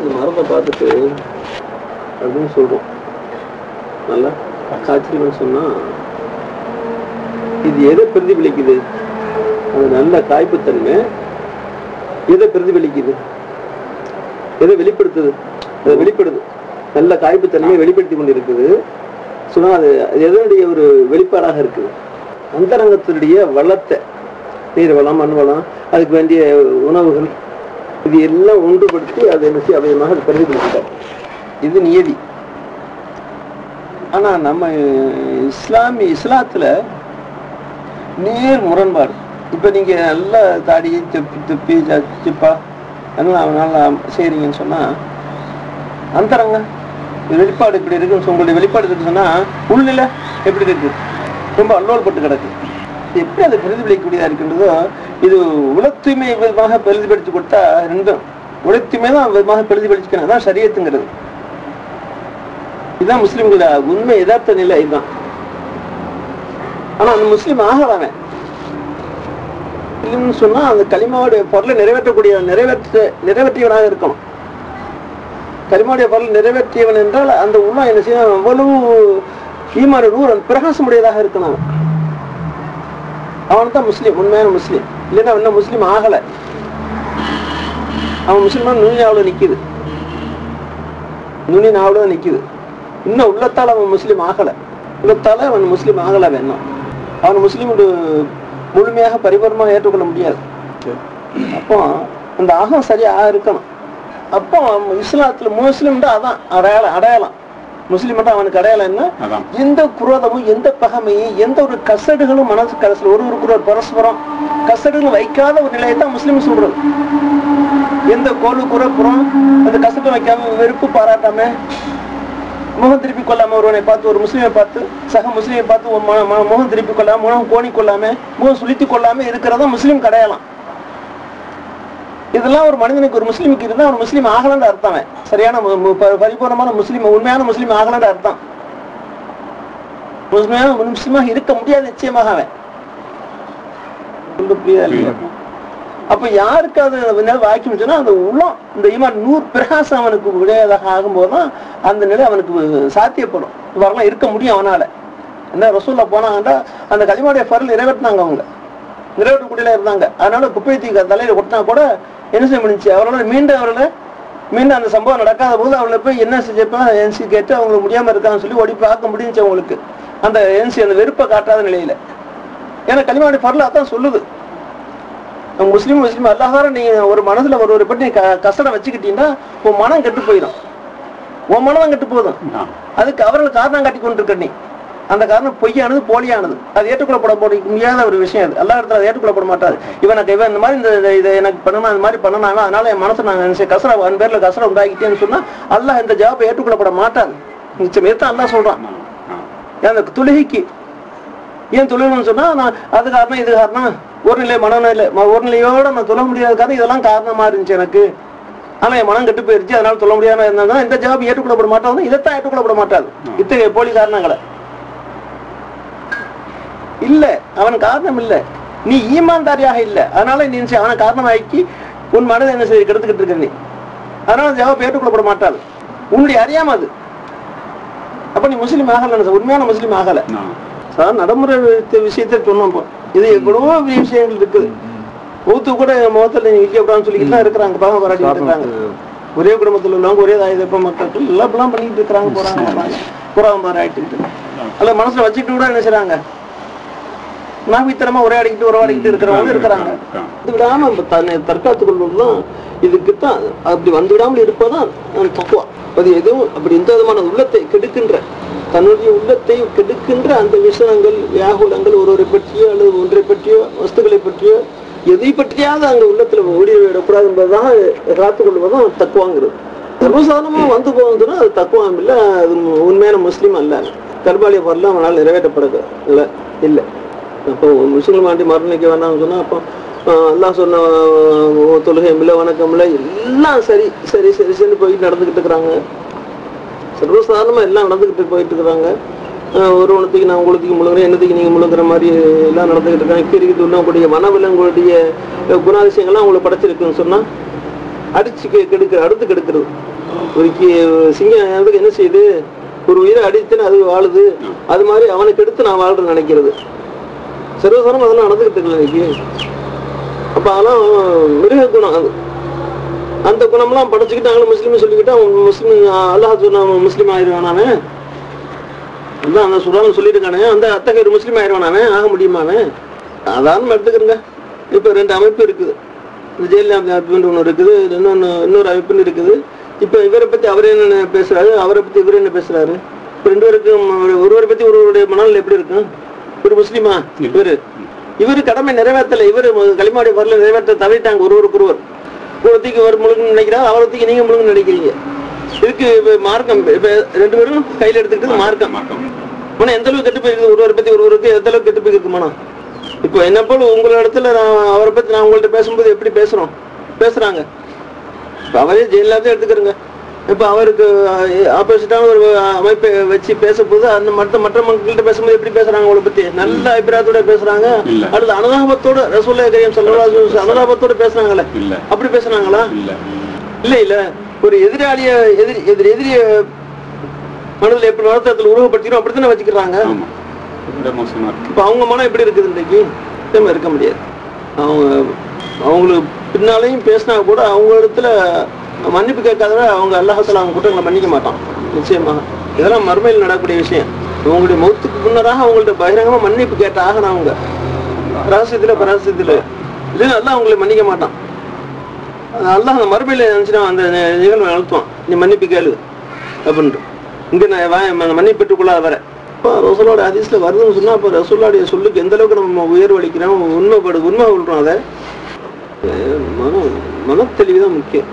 இந்த மரத்தை பார்த்துட்டு அப்படின்னு சொல்றோம், நல்லா காய்ச்சல்னு சொன்னா இது எதை பிரதிபலிக்குது? அது நல்ல காய்ப்புத்தன்மை எதை பிரதிபலிக்குது? எதை வெளிப்படுத்துது? அதை வெளிப்படுது, நல்ல காய்ப்புத்தன்மையை வெளிப்படுத்தி கொண்டு இருக்குது சொன்னா அது எதனுடைய ஒரு வெளிப்பாடாக இருக்குது? அந்தரங்கத்தினுடைய வளத்தை, நீர் வளம், மண் வளம், அதுக்கு வேண்டிய உணவுகள், இது எல்லாம் ஒன்றுபடுத்தி அதை என்ன செய்ய அவயமாக பிரதிபலிக்கிறார். இது நியதி. ஆனா நம்ம இஸ்லாத்துல நேர் முரண்பாடு. இப்ப நீங்க நல்ல தாடியை துப்பி சிப்பா அதனால செய்றீங்கன்னு சொன்னா அந்தரங்க வெளிப்பாடு இப்படி இருக்குன்னு, உங்களுடைய வெளிப்பாடு இருக்குன்னு சொன்னா உள்நிலை எப்படி இருக்கு? ரொம்ப அல்லோல் பட்டு கிடக்கு. எப்படி அதை பிரதிபலிக்கக்கூடியதா இருக்கின்றதோ, இது உலகத்துமே விதமாக பிரதிபலித்து கொடுத்தா ரெண்டும் உலகத்துமே தான் விதமாக பிரதிபலிச்சுக்கணும். அதான் ஷரியத்துங்கிறது. இதுதான் முஸ்லிம்களோட உண்மை யதார்த்த நிலை. இதுதான். ஆனா அந்த முஸ்லீம் ஆகலாமே சொன்னா அந்த கலிமாவுடைய பொருளை நிறைவேற்றியவனாக இருக்கணும். கலிமாவுடைய பொருள் நிறைவேற்றியவன் என்றால் அந்த உள்ளம் என்ன செய்யணும்? அவ்வளவு ஈமான் நூறு பிரகாசம் உடையதாக இருக்கணும். அவன் தான் முஸ்லீம், உண்மையான முஸ்லீம். இல்லைன்னா இன்னும் முஸ்லீம் ஆகல. அவன் முஸ்லீமா நுனியாவில் நிக்குது, நுனி நாவலும் நிக்குது. இன்னும் உள்ளத்தால் அவன் முஸ்லீம் ஆகல, உள்ளத்தால அவன் முஸ்லீம் ஆகல. வேணும் அவன் முஸ்லீம் முழுமையாக பரிபூர்ணமாக ஏற்றுக்கொள்ள முடியாது. அப்போ அந்த ஆகம் சரியா இருக்கணும். அப்போ இஸ்லாத்துல முஸ்லீம் அதான் அடையாளம். முஸ்லீம் அவனுக்கு அடையாளம் என்ன? எந்த குரோதமும், எந்த பகமையும், எந்த ஒரு கசடுகளும் மனசு கடைசியில் ஒருவருக்கு ஒரு பரஸ்பரம் கசடுகள் வைக்காத ஒரு நிலையை தான் முஸ்லீம் சொல்றது. எந்த கோலு குறப்புறம் அந்த கசடு வைக்காம, வெறுப்பு பாராட்டாம, முகம் திருப்பி கொள்ளாம, ஒருவனை பார்த்து, ஒரு முஸ்லீமை பார்த்து, சக முஸ்லீமை பார்த்து முகம் திருப்பி கொள்ளாம, முகம் கோணி கொள்ளாம, முகம் சுழித்து கொள்ளாம இருக்கிறதா முஸ்லீம் அடையாளம். இதெல்லாம் ஒரு மனிதனுக்கு, ஒரு முஸ்லீமுக்கு இருந்தா அவன் முஸ்லீம் ஆகலன்னு அர்த்தம். சரியான பரிபூர்ணமான முஸ்லீம், உண்மையான முஸ்லீம் ஆகலன்னு அர்த்தம். முஸ்லீமாக இருக்க முடியாது நிச்சயமாக அவன். புரியுதா இல்லையா? அப்ப யாருக்கு அது வாக்கியம் சொன்னா அந்த உள்ளம், இந்த ஈமான் நூறு பிரகாசம் அவனுக்கு உடையதாக ஆகும்போதுதான் அந்த நிலை அவனுக்கு சாத்தியப்படும். இவரெல்லாம் இருக்க முடியும் அவனால. என்ன ரசூல்லா போனாங்கன்னா அந்த கலிமாவுடைய பொருள் நிறைவேற்றினாங்க, அவங்க நிறைவேற்றக்கூடியல இருந்தாங்க. அதனால குப்பை தீ தலையில கொட்டினா கூட என்ன செய்ய முடிஞ்சு? அவரோட மீண்டும் அந்த சம்பவம் நடக்காத போது அவளை போய் என்ன செஞ்சப்ப என்சி கேட்டு அவங்களுக்கு முடியாம இருக்கான்னு சொல்லி ஓடி பார்க்க முடிஞ்சு அவங்களுக்கு. அந்த என்சி அந்த வெறுப்பை காட்டாத நிலையில. ஏன்னா கலிமாவுடைய பொருள் அதான் சொல்லுது. முஸ்லீம் அல்லாஹார நீ ஒரு மனசுல ஒரு பற்றி கசடம் வச்சுக்கிட்டீங்கன்னா உன் மனம் கெட்டு போயிடும். உன் மனம் கெட்டு போதும். அதுக்கு அவர்கள் காரணம் காட்டி கொண்டிருக்க நீ. அந்த காரணம் பொய்யானது, போலியானது. அது ஏற்றுக்கொள்ளப்பட முடியாத ஒரு விஷயம். அது எல்லா இடத்துல ஏற்றுக்கொள்ளப்பட மாட்டாது. இவன் இந்த மாதிரி இதை எனக்கு பண்ணணும், அந்த மாதிரி பண்ணணும், அதனால என் மனசை நான் கசரா என் பேர்ல கசரம் உண்டாக்கிட்டேன்னு சொன்னா அல்லாஹ் இந்த ஜவாபை ஏற்றுக்கொள்ளப்பட மாட்டாது. நிச்சயம் தான் அல்லாஹ் சொல்றான். அந்த தொழுகைக்கு ஏன் தொழுகணும்னு சொன்னா நான் அது காரணம் இது காரணம், ஒரு நிலை மனநிலை, ஒரு நிலையோட நான் சொல்ல முடியாத காரணம் இதெல்லாம் காரணமா இருந்துச்சு எனக்கு. ஆனா என் மனம் கெட்டு போயிருச்சு, அதனால சொல்ல முடியாம இருந்தா இந்த ஜவாப் ஏற்றுக்கொள்ளப்பட மாட்டாது. இதைத்தான் ஏற்றுக்கொள்ளப்பட மாட்டாது. இத்தகைய போலி காரணங்களை இல்ல, அவன் காரணம் இல்ல, நீ ஈமான்தாரியாக இல்ல. அதனால நீ அவனை காரணமாக்கி உன் மனதை என்ன செய்ய கெடுத்துக்கிட்டு இருக்க நீ. அதனால ஜவாப் ஏற்றுக்கொள்ளப்பட மாட்டாது. உன்னுடைய அறியாம அது. அப்ப நீ முஸ்லீம் ஆகல, உண்மையான முஸ்லீம் ஆகல. நடைமுறை விஷயத்த சொன்னோம். இது எவ்வளவோ விஷயங்கள் இருக்குது. ஊத்து கூட முகத்துல இல்லையான்னு சொல்லிக்கிட்டு தான் இருக்கிறாங்க, பாவம் பாராட்டிட்டு இருக்காங்க. ஒரே குடும்பத்துல உள்ளவங்க ஒரே தாயப்ப மக்கள் எல்லாம் பண்ணிட்டு இருக்கிறாங்க, போறாங்க புறாவம் பாராட்டிட்டு. அல்ல மனசுல வச்சுக்கிட்டு கூட என்ன செய்றாங்க, நாவித்தனமா உரையாடிக்கிட்டு இருக்கிறவங்க இருக்கிறாங்க. இது விடாம தற்காத்துக் கொள்வதுதான் இதுக்குத்தான். அப்படி வந்து விடாமல் இருப்பதான் தக்குவா. அது எதுவும் அப்படி எந்த விதமான உள்ளத்தை கெடுக்கின்ற, தன்னுடைய உள்ளத்தை கெடுக்கின்ற அந்த விஷயங்கள், வியாகுலங்கள், ஒருவரை பற்றியோ அல்லது ஒன்றை பற்றியோ வஸ்துக்களை பற்றியோ எதை பற்றியாவது அங்க உள்ளத்துல ஓடி விடக்கூடாது என்பதுதான் காத்துக் கொள்வதும் தக்குவாங்கிறது. சர்வசாதாரணமா வந்து போகுதுன்னா அது தக்குவாம் இல்லை, அது உண்மையான முஸ்லீம் அல்ல. கர்பாலிய பொருள் அவனால் நிறைவேற்றப்படுது இல்லை. அப்போ முஸ்லீம் ஆண்டி மரணிக்க வேண்டாம்னு சொன்னா அப்போ எல்லாம் சொன்ன தொழுகை இல்லை, வணக்கம் இல்லை, எல்லாம் சரி சரி சரி சரி போயிட்டு நடந்துகிட்டு இருக்கிறாங்க. சர்வசாதாரணமா எல்லாம் நடந்துகிட்டு போயிட்டு இருக்கிறாங்க. ஒரு ஒன்றுத்துக்கு நான் உங்களுக்கு முழுங்குறேன், என்னத்துக்கு நீங்க முழுங்குற மாதிரி எல்லாம் நடந்துகிட்டு இருக்காங்க. கீரிக்கிட்டு உள்ளவங்களுடைய மனவிலங்குடைய குணாதிசயங்கள்லாம் உங்களுக்கு படைச்சிருக்குன்னு சொன்னா அடிச்சு அடுத்து கெடுக்கிறது. ஒரு சிங்கம் என்ன செய்யுது, ஒரு உயிரை அடித்துன்னு அது வாழுது, அது மாதிரி அவனுக்கு எடுத்து நான் வாழ்றேன்னு நினைக்கிறது. சர்வசாரம் அதெல்லாம் நடந்துகிட்டு இருக்கு இன்னைக்கு. அப்ப அதெல்லாம் மிருக குணம். அது அந்த குணம்லாம் படைச்சுக்கிட்டு நாங்களும் முஸ்லீம் சொல்லிக்கிட்டு அவன் முஸ்லீம் அல்லாஹ் சொன்ன முஸ்லீம் ஆயிடுவானாவே, அதான் அந்த சுறான்னு சொல்லியிருக்கானே, அந்த அத்தகைய ஒரு முஸ்லீம் ஆயிடுவானாவே, ஆக முடியுமாவே? அதான் எடுத்துக்கிறேங்க. இப்ப 2 அமைப்பு இருக்குது, ஜெயலலிதா அமைப்புன்னு ஒண்ணு இருக்குது, இன்னொரு அமைப்புன்னு இருக்குது. இப்ப இவரை பத்தி அவர் என்ன பேசுறாரு, அவரை பத்தி இவர் என்ன பேசுறாரு? இப்ப 2 பேருக்கும் ஒருவரை பத்தி ஒருவருடைய மனநிலை எப்படி இருக்கும்? ஒரு முஸ்லீமா இவரு கடமை நிறைவேற்றல, இவரு களிமாவுடைய வரல நிறைவேற்ற தவிட்டாங்க. ஒருவருக்கொருவர் ஒருத்திக்கு ஒரு முழுங்குன்னு நினைக்கிறார், அவரத்துக்கு நீங்க முழுங்குன்னு நினைக்கிறீங்க. இதுக்கு மார்க்கம் இப்ப 2 பேரும் கையில எடுத்துக்கிட்டு மார்க்கம் மனம் எந்த அளவுக்கு கெட்டு போயிருக்குது, ஒருவரை பத்தி ஒருவருக்கு எந்த அளவுக்கு கெட்டு போயிருக்கு மனம். இப்போ என்ன போல உங்கள இடத்துல அவரை பத்தி நான் உங்கள்ட்ட பேசும்போது எப்படி பேசுறாங்க. இப்ப அவரே ஜெயலலிதா எடுத்துக்கிறேங்க. இப்ப அவருக்கு ஆப்போசிட்டான ஒரு அமைப்பை வச்சு பேசும்போது அந்த மற்ற மக்கள்கிட்ட பேசும்போது எப்படி பேசுறாங்க, அவளை பத்தி நல்ல அபிப்பிராயத்தோட பேசுறாங்க, அல்லது அனுதாபத்தோட ரசூலுல்லாஹி கரீம் ஸல்லல்லாஹு அலைஹி வஸல்லம் அனுதாபத்தோட பேசுறாங்களே, அப்படி பேசுறாங்களா? இல்ல ஒரு எதிராளிய எதிரிய மனதில் எப்படி வளர்த்தத்துல உருவப்படுத்தினோம் அப்படித்தானே வச்சுக்கிறாங்க. இப்ப அவங்க மனம் எப்படி இருக்குது இன்றைக்கு? இருக்க முடியாது. அவங்களுக்கு பின்னாலையும் பேசினா கூட அவங்க இடத்துல மன்னிப்பு கேட்காதவரை அவங்க அல்லாஹ்தாலா அவங்க குற்றங்களை மன்னிக்க மாட்டான் நிச்சயமாக. இதெல்லாம் மறுமையில் நடக்கக்கூடிய விஷயம். உங்களுடைய மௌத்துக்கு முன்னராக அவங்கள்ட்ட பகிரங்கமா மன்னிப்பு கேட்ட ஆகணும். அவங்க பராசத்துல இல்லைன்னு அல்லாஹ் அவங்களை மன்னிக்க மாட்டான். அல்லாஹ் அந்த மறுமையில நினைச்சுனா அந்த நிகழ்வை நடத்துவான், நீ மன்னிப்பு கேளு அப்படின்ட்டு. இங்க நான் மன்னிப்பு பெற்றுக்கொள்ளாத வர இப்போ ரசூலோட ஹதீஸ்ல வருதுன்னு சொன்னா, அப்போ ரசூலுடைய சொல்லுக்கு எந்த அளவுக்கு நம்ம உயர்வு அளிக்கிறோம், உண்மை கொள்றோம். அதை மனத்தெளிவுதான் முக்கியம்.